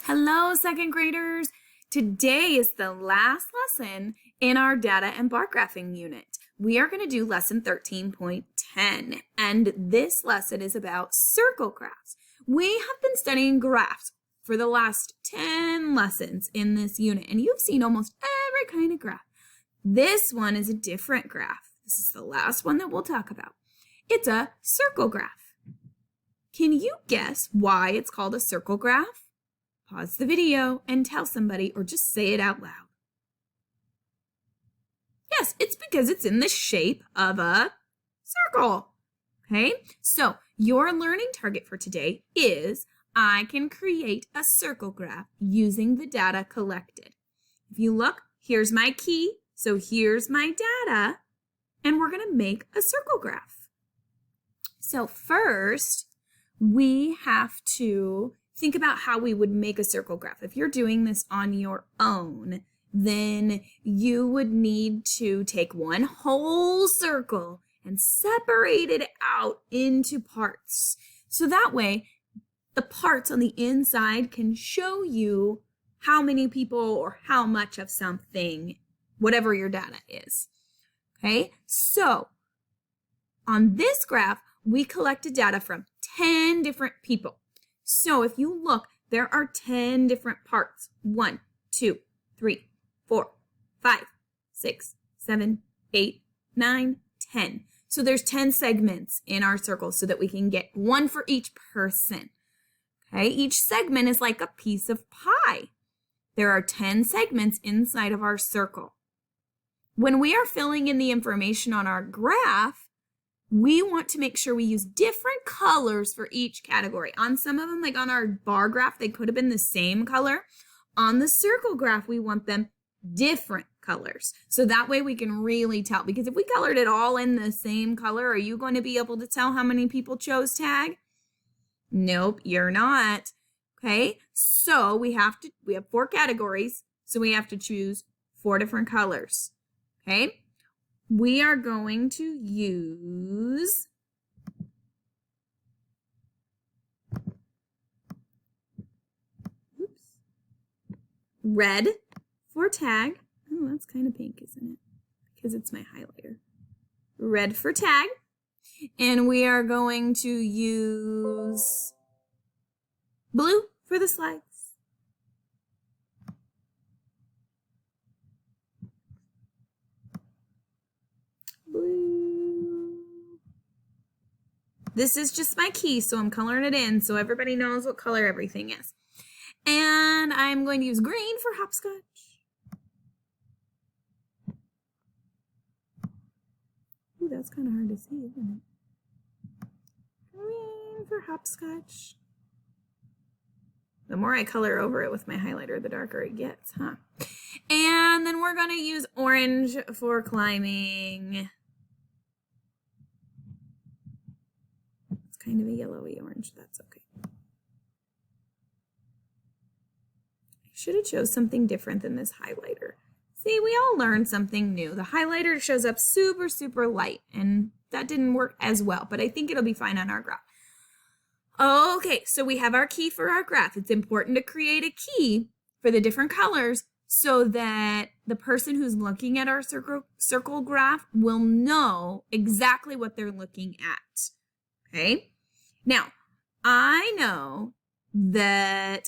Hello, second graders. Today is the last lesson in our data and bar graphing unit. We are going to do lesson 13.10, and this lesson is about circle graphs. We have been studying graphs for the last 10 lessons in this unit, and you've seen almost every kind of graph. This one is a different graph. This is the last one that we'll talk about. It's a circle graph. Can you guess why it's called a circle graph? Pause the video and tell somebody, or just say it out loud. Yes, it's because it's in the shape of a circle. Okay, so your learning target for today is I can create a circle graph using the data collected. If you look, here's my key. So here's my data, and we're going to make a circle graph. So first, we have to think about how we would make a circle graph. If you're doing this on your own, then you would need to take one whole circle and separate it out into parts. So that way, the parts on the inside can show you how many people or how much of something, whatever your data is. Okay, so on this graph, we collected data from 10 different people. So if you look, there are 10 different parts. 1, 2, 3, 4, 5, 6, 7, 8, 9, 10. So there's 10 segments in our circle so that we can get one for each person. Okay, each segment is like a piece of pie. There are 10 segments inside of our circle. When we are filling in the information on our graph, we want to make sure we use different colors for each category. On some of them, like on our bar graph, they could have been the same color. On the circle graph, we want them different colors. So that way we can really tell. Because if we colored it all in the same color, are you going to be able to tell how many people chose tag? Nope, you're not. Okay, so we have 4 categories. So we have to choose 4 different colors. Okay. We are going to use red for tag. Oh, that's kind of pink, isn't it? Because it's my highlighter. Red for tag. And we are going to use blue for the slides. Blue. This is just my key, so I'm coloring it in so everybody knows what color everything is. And I'm going to use green for hopscotch. Ooh, that's kind of hard to see, isn't it? Green for hopscotch. The more I color over it with my highlighter, the darker it gets, huh? And then we're going to use orange for climbing. It's kind of a yellowy orange. That's okay. I should have chose something different than this highlighter. See, we all learned something new. The highlighter shows up super, super light, and that didn't work as well, but I think it'll be fine on our graph. Okay, so we have our key for our graph. It's important to create a key for the different colors so that the person who's looking at our circle graph will know exactly what they're looking at. Okay, now I know that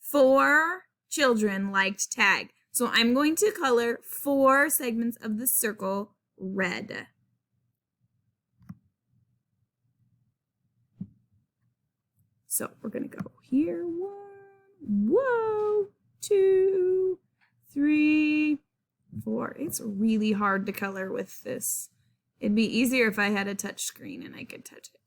4 children liked tag, so I'm going to color 4 segments of the circle red. So we're going to go here. 1, 2, 3, 4. It's really hard to color with this. It'd be easier if I had a touch screen and I could touch it.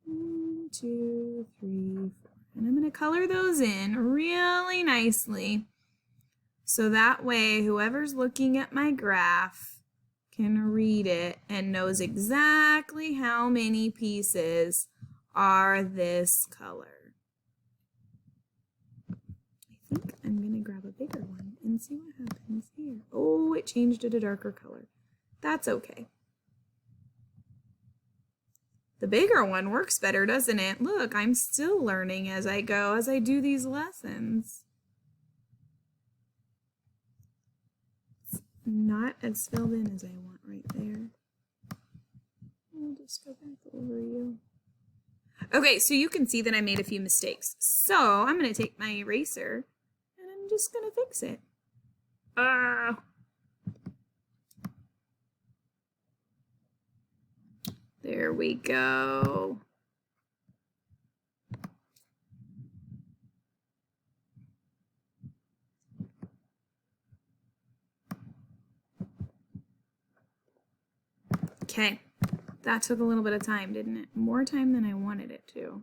1, 2, 3, 4. And I'm going to color those in really nicely. So that way, whoever's looking at my graph can read it and knows exactly how many pieces are this color. I think I'm going to grab a bigger one and see what happens here. Oh, it changed to a darker color. That's okay. The bigger one works better, doesn't it? Look, I'm still learning as I go, as I do these lessons. It's not as filled in as I want right there. I'll just go back over you. Okay, so you can see that I made a few mistakes. So I'm going to take my eraser and I'm just going to fix it. There we go. Okay, that took a little bit of time, didn't it? More time than I wanted it to.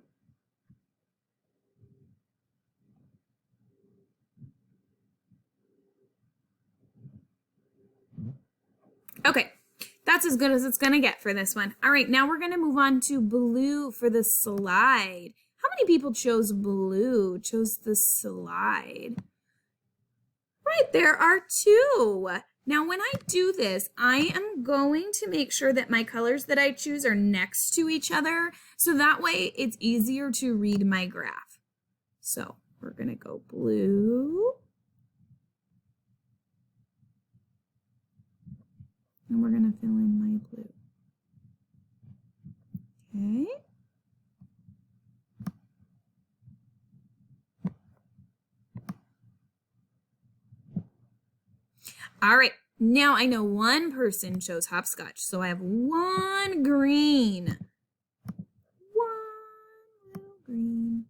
Okay, that's as good as it's going to get for this one. All right, now we're going to move on to blue for the slide. How many people chose blue, chose the slide? Right, there are 2. Now, when I do this, I am going to make sure that my colors that I choose are next to each other, so that way it's easier to read my graph. So we're going to go blue. And we're going to fill in my blue. Okay. All right, now I know one person chose hopscotch, so I have 1 green. 1 little green.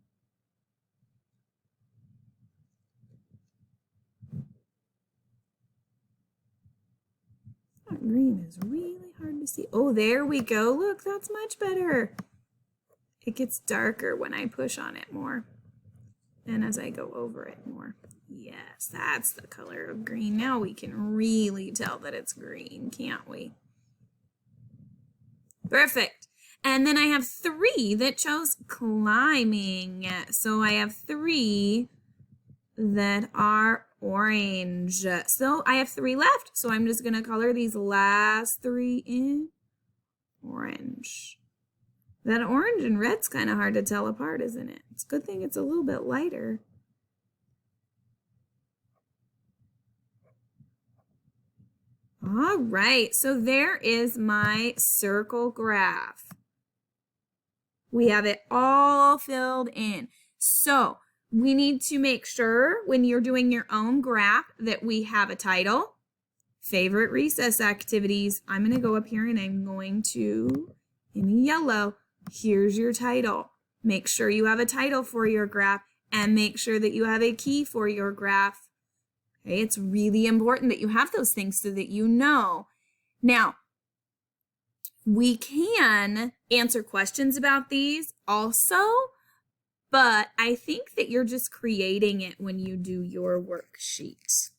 That green is really hard to see. Oh, there we go. Look, that's much better. It gets darker when I push on it more and as I go over it more. Yes, that's the color of green. Now we can really tell that it's green, can't we? Perfect. And then I have 3 that chose climbing. So I have 3 that are orange. So I have 3 left. So I'm just going to color these last 3 in orange. That orange and red's kind of hard to tell apart, isn't it? It's a good thing it's a little bit lighter. All right, so there is my circle graph. We have it all filled in. So we need to make sure when you're doing your own graph that we have a title, favorite recess activities. I'm going to go up here and I'm going to, in yellow, here's your title. Make sure you have a title for your graph and make sure that you have a key for your graph. Okay, it's really important that you have those things so that you know. Now, we can answer questions about these also, but I think that you're just creating it when you do your worksheet.